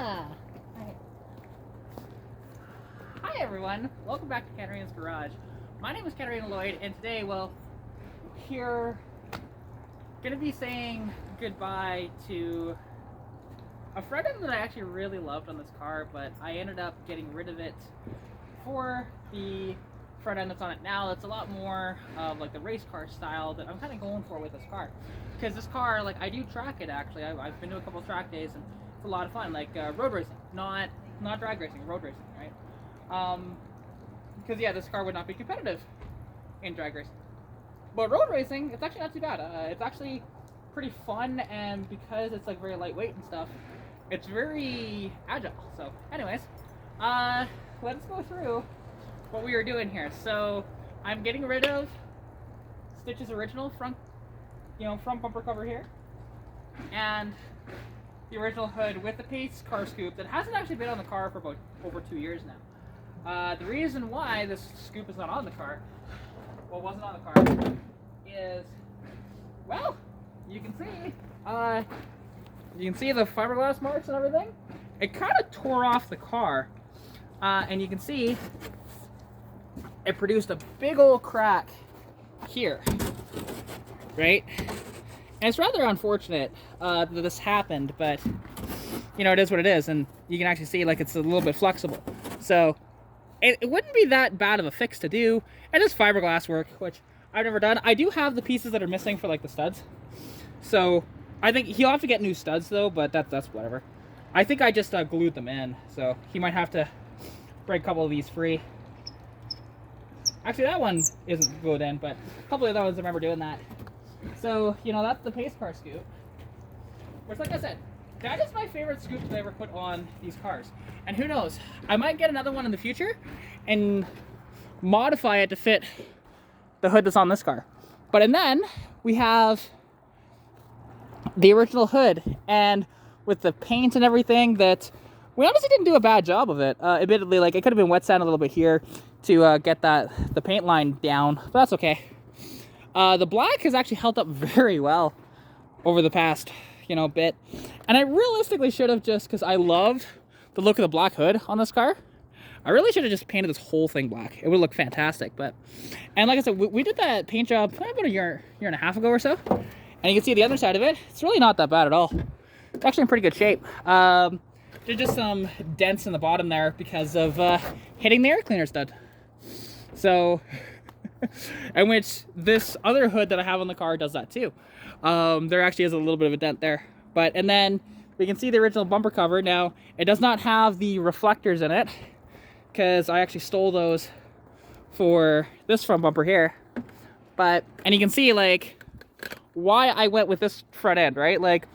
Katarina! Hi everyone, welcome back to Katarina's Garage. My name is Katarina Lloyd, and today, well, we're gonna be saying goodbye to a front end that I actually really loved on this car, but I ended up getting rid of it for the front end that's on it now. It's a lot more of like the race car style that I'm kind of going for with this car, because this car, like, I do track it actually. I've been to a couple of track days and it's a lot of fun, like road racing, not drag racing, road racing, right? Because yeah, this car would not be competitive in drag racing, but road racing, it's actually not too bad. It's actually pretty fun, and because it's like very lightweight and stuff, it's very agile. So anyways, let's go through what we are doing here. So I'm getting rid of Stitch's original front bumper cover here, and the original hood with the pace car scoop that hasn't actually been on the car for about over 2 years now. The reason why this scoop is not on the car, well, wasn't on the car, is, well, you can see the fiberglass marks and everything. It kind of tore off the car, and you can see it produced a big old crack here, right? And it's rather unfortunate that this happened, but you know, it is what it is, and you can actually see like it's a little bit flexible. So it wouldn't be that bad of a fix to do. It is fiberglass work, which I've never done. I do have the pieces that are missing for like the studs, so I think he'll have to get new studs though, but that's whatever. I think I just glued them in, so he might have to break a couple of these free. Actually, that one isn't glued in, but a couple of the other ones I remember doing that. So, you know, that's the pace car scoop, which, like I said, that is my favorite scoop that I ever put on these cars. And who knows, I might get another one in the future and modify it to fit the hood that's on this car. And then we have the original hood, and with the paint and everything, that we honestly didn't do a bad job of it. Admittedly, like, it could have been wet sand a little bit here to get the paint line down, but that's okay. The black has actually held up very well over the past, bit. And I realistically should have, just because I loved the look of the black hood on this car, I really should have just painted this whole thing black. It would look fantastic. And like I said, we did that paint job about a year and a half ago or so. And you can see the other side of it. It's really not that bad at all. It's actually in pretty good shape. There's just some dents in the bottom there because of hitting the air cleaner stud. So, and which this other hood that I have on the car does that too. There actually is a little bit of a dent there. And then we can see the original bumper cover. Now, it does not have the reflectors in it, because I actually stole those for this front bumper here. And you can see, like, why I went with this front end, right? Like,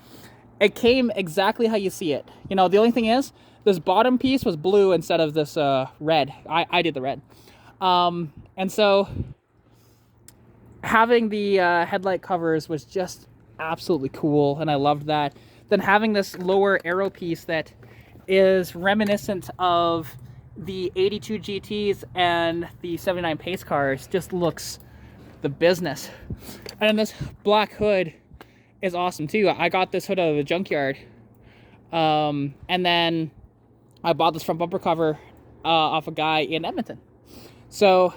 it came exactly how you see it. The only thing is, this bottom piece was blue instead of this red. I did the red. And so having the headlight covers was just absolutely cool, and I loved that. Then having this lower aero piece that is reminiscent of the 82 GTs and the 79 pace cars just looks the business. And this black hood is awesome too. I got this hood out of the junkyard, and then I bought this front bumper cover off a guy in Edmonton. So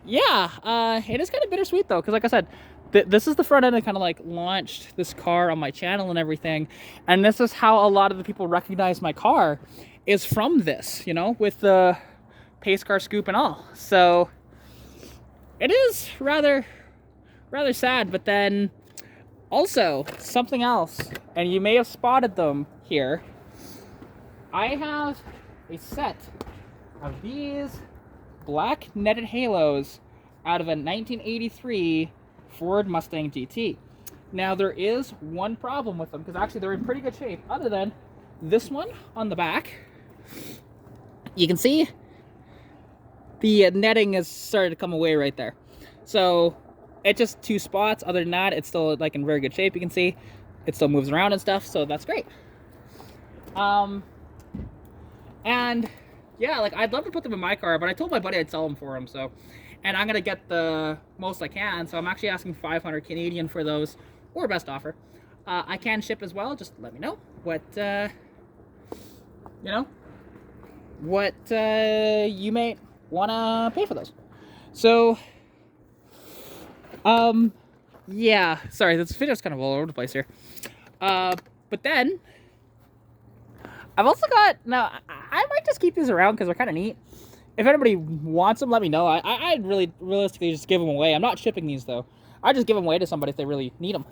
yeah, it is kind of bittersweet though, because like I said, this is the front end that kind of like launched this car on my channel and everything, and this is how a lot of the people recognize my car, is from this, with the pace car scoop and all. So it is rather sad. But then also something else, and you may have spotted them here, I have a set of these black netted halos out of a 1983 Ford Mustang GT. Now, there is one problem with them, because actually they're in pretty good shape, other than this one on the back. You can see the netting has started to come away right there. So it's just two spots. Other than that, it's still like in very good shape. You can see it still moves around and stuff, so that's great. And yeah, like, I'd love to put them in my car, but I told my buddy I'd sell them for him, so. And I'm gonna get the most I can, so I'm actually asking 500 Canadian for those, or best offer. I can ship as well, just let me know what you know, what you may want to pay for those. So, yeah, sorry, this video's kind of all over the place here. But then, I've also got, now, I might just keep these around because they're kind of neat. If anybody wants them, let me know. I'd really, realistically just give them away. I'm not shipping these, though. I just give them away to somebody if they really need them.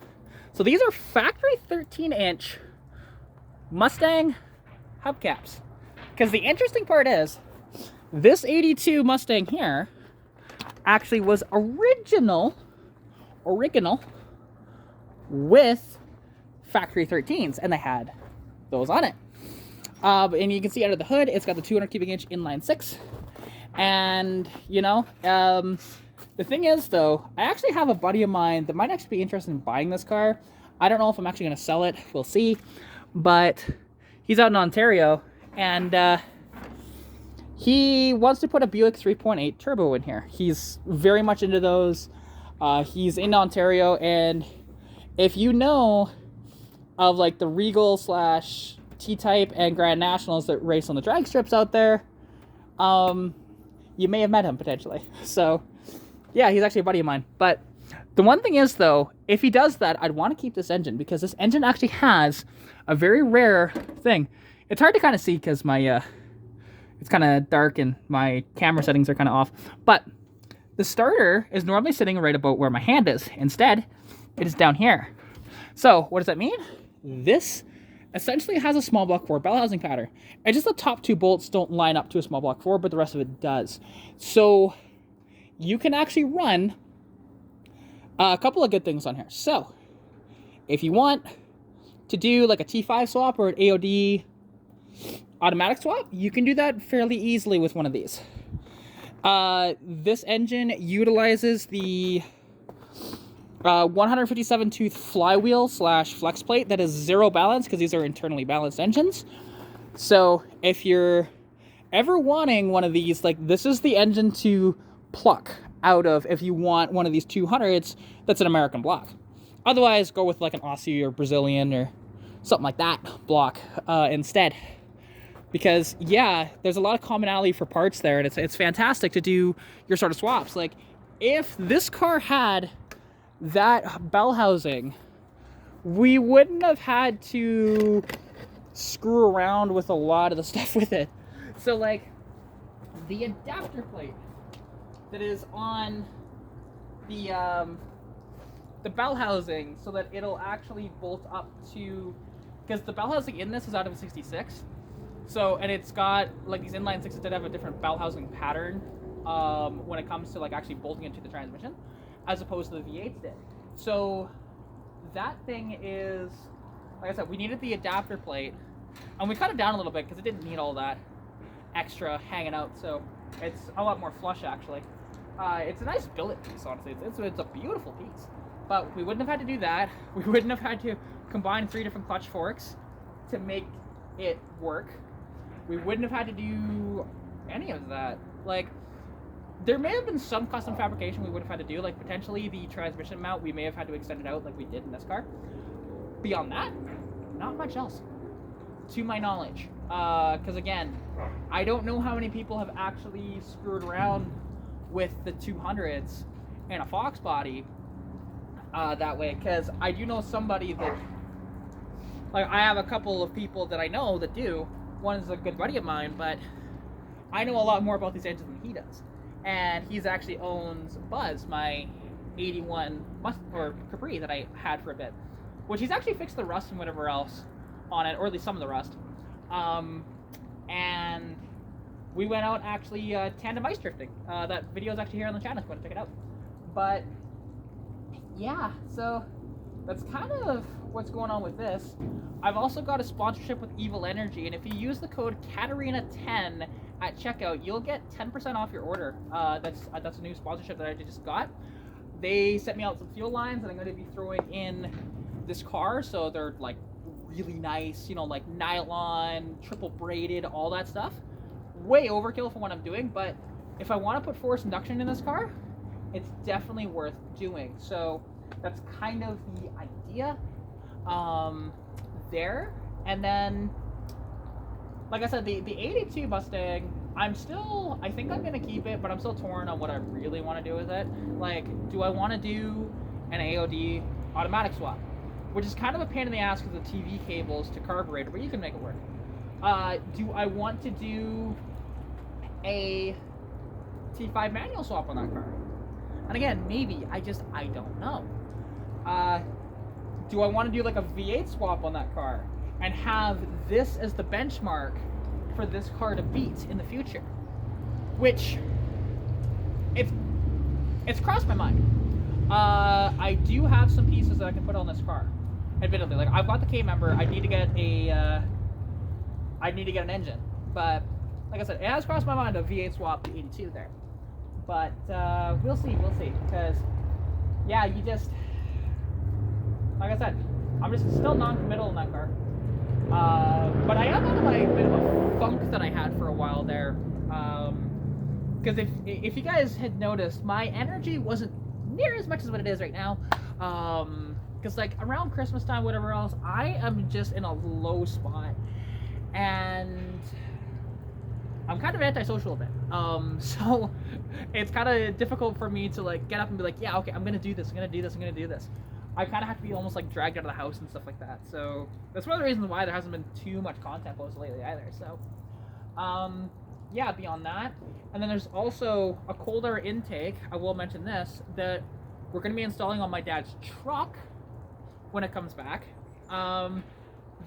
So these are factory 13-inch Mustang hubcaps. Because the interesting part is, this 82 Mustang here actually was original with factory 13s, and they had those on it. And you can see under the hood, it's got the 200 cubic inch inline 6. And, you know, the thing is, though, I actually have a buddy of mine that might actually be interested in buying this car. I don't know if I'm actually going to sell it. We'll see. But he's out in Ontario, and he wants to put a Buick 3.8 turbo in here. He's very much into those. He's in Ontario, and if you know of, like, the Regal / T-Type and Grand Nationals that race on the drag strips out there, you may have met him, potentially. So, yeah, he's actually a buddy of mine. But the one thing is, though, if he does that, I'd want to keep this engine, because this engine actually has a very rare thing. It's hard to kind of see because my, it's kind of dark and my camera settings are kind of off. But the starter is normally sitting right about where my hand is. Instead, it is down here. So, what does that mean? This essentially has a small block 4 bell housing pattern. And just the top 2 bolts don't line up to a small block 4, but the rest of it does. So you can actually run a couple of good things on here. So if you want to do like a T5 swap or an AOD automatic swap, you can do that fairly easily with one of these. This engine utilizes the 157 tooth flywheel / flex plate that is 0 balance, because these are internally balanced engines. So if you're ever wanting one of these, like, this is the engine to pluck out of if you want one of these 200s that's an American block. Otherwise, go with like an Aussie or Brazilian or something like that block instead. Because, yeah, there's a lot of commonality for parts there, and it's fantastic to do your sort of swaps. Like, if this car had that bell housing, we wouldn't have had to screw around with a lot of the stuff with it. So, like, the adapter plate that is on the bell housing, so that it'll actually bolt up to, because the bell housing in this is out of a 66. So, and it's got, like, these inline 6s that have a different bell housing pattern when it comes to, like, actually bolting into the transmission, as opposed to the V8s did. So that thing is, like I said, we needed the adapter plate, and we cut it down a little bit because it didn't need all that extra hanging out, so it's a lot more flush, actually. It's a nice billet piece, honestly. It's a beautiful piece. But we wouldn't have had to do that. We wouldn't have had to combine 3 different clutch forks to make it work. We wouldn't have had to do any of that. Like, there may have been some custom fabrication we would have had to do, like potentially the transmission mount, we may have had to extend it out like we did in this car. Beyond that, not much else, to my knowledge. Because again, I don't know how many people have actually screwed around with the 200s and a Fox body that way, because I do know somebody that, like, I have a couple of people that I know that do. One is a good buddy of mine, but I know a lot more about these engines than he does. And he's actually owns Buzz, my 81 Capri that I had for a bit, which he's actually fixed the rust and whatever else on it, or at least some of the rust. And we went out actually tandem ice drifting. That video is actually here on the channel if you want to check it out. But yeah, so that's kind of what's going on with this. I've also got a sponsorship with Evil Energy, and if you use the code Katarina10 at checkout, you'll get 10% off your order. That's a new sponsorship that I just got. They sent me out some fuel lines that I'm going to be throwing in this car, so they're like really nice, you know, like nylon, triple braided, all that stuff. Way overkill for what I'm doing, but if I want to put forced induction in this car, it's definitely worth doing. So that's kind of the idea there. And then, like I said, the 82 Mustang, I think I'm going to keep it, but I'm still torn on what I really want to do with it. Like, do I want to do an AOD automatic swap? Which is kind of a pain in the ass because of the TV cables to carburetor, but you can make it work. Do I want to do a T5 manual swap on that car? And again, maybe. I don't know. Do I want to do like a V8 swap on that car and have this as the benchmark for this car to beat in the future? Which, it's crossed my mind. I do have some pieces that I can put on this car. Admittedly, like I've got the K member. I need to get an engine, but like I said, it has crossed my mind a V8 swap to 82 there. But we'll see, because yeah, you just, like I said, I'm just still non-committal in that car. But I am out of my bit of a funk that I had for a while there. Because if you guys had noticed, my energy wasn't near as much as what it is right now. Because like around Christmas time, whatever else, I am just in a low spot, and I'm kind of antisocial a bit. So it's kind of difficult for me to like get up and be like, yeah, okay, I'm gonna do this. I kind of have to be almost like dragged out of the house and stuff like that. So that's one of the reasons why there hasn't been too much content posted lately either. So yeah, beyond that, and then there's also a cold air intake. I will mention this, that we're going to be installing on my dad's truck when it comes back.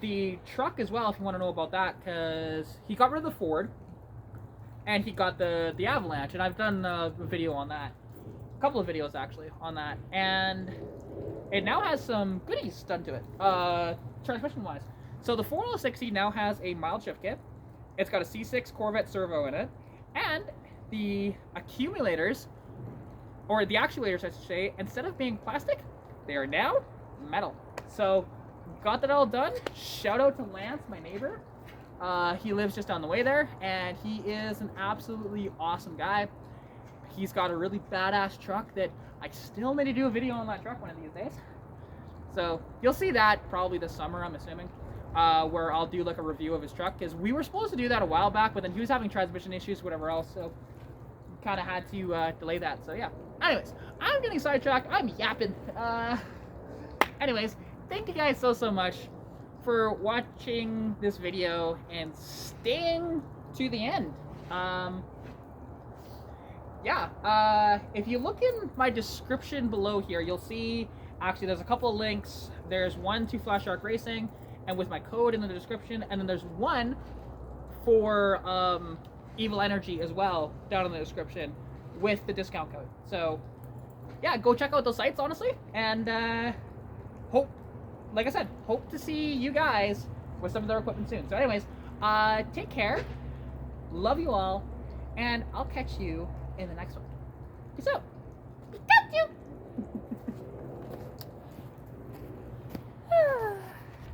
The truck as well, if you want to know about that, because he got rid of the Ford and he got the Avalanche, and I've done a video on that, a couple of videos actually on that, and it now has some goodies done to it, transmission wise. So the 460 now has a mild shift kit. It's got a C6 Corvette servo in it, and the accumulators, or the actuators I should say, instead of being plastic, they are now metal. So got that all done. Shout out to Lance, my neighbor. He lives just down the way there, and he is an absolutely awesome guy. He's got a really badass truck that I still need to do a video on that truck one of these days. So you'll see that probably this summer, I'm assuming, where I'll do like a review of his truck, because we were supposed to do that a while back, but then he was having transmission issues, whatever else, so kind of had to delay that. So yeah. Anyways, I'm getting sidetracked. I'm yapping. Anyways, thank you guys so much for watching this video and staying to the end. Yeah, if you look in my description below here, you'll see, actually there's a couple of links. There's one to Flash Shark Racing, and with my code in the description, and then there's one for Evil Energy as well down in the description with the discount code. So yeah, go check out those sites, honestly, and like I said, hope to see you guys with some of their equipment soon. So anyways, take care, love you all, and I'll catch you in the next one. Peace out.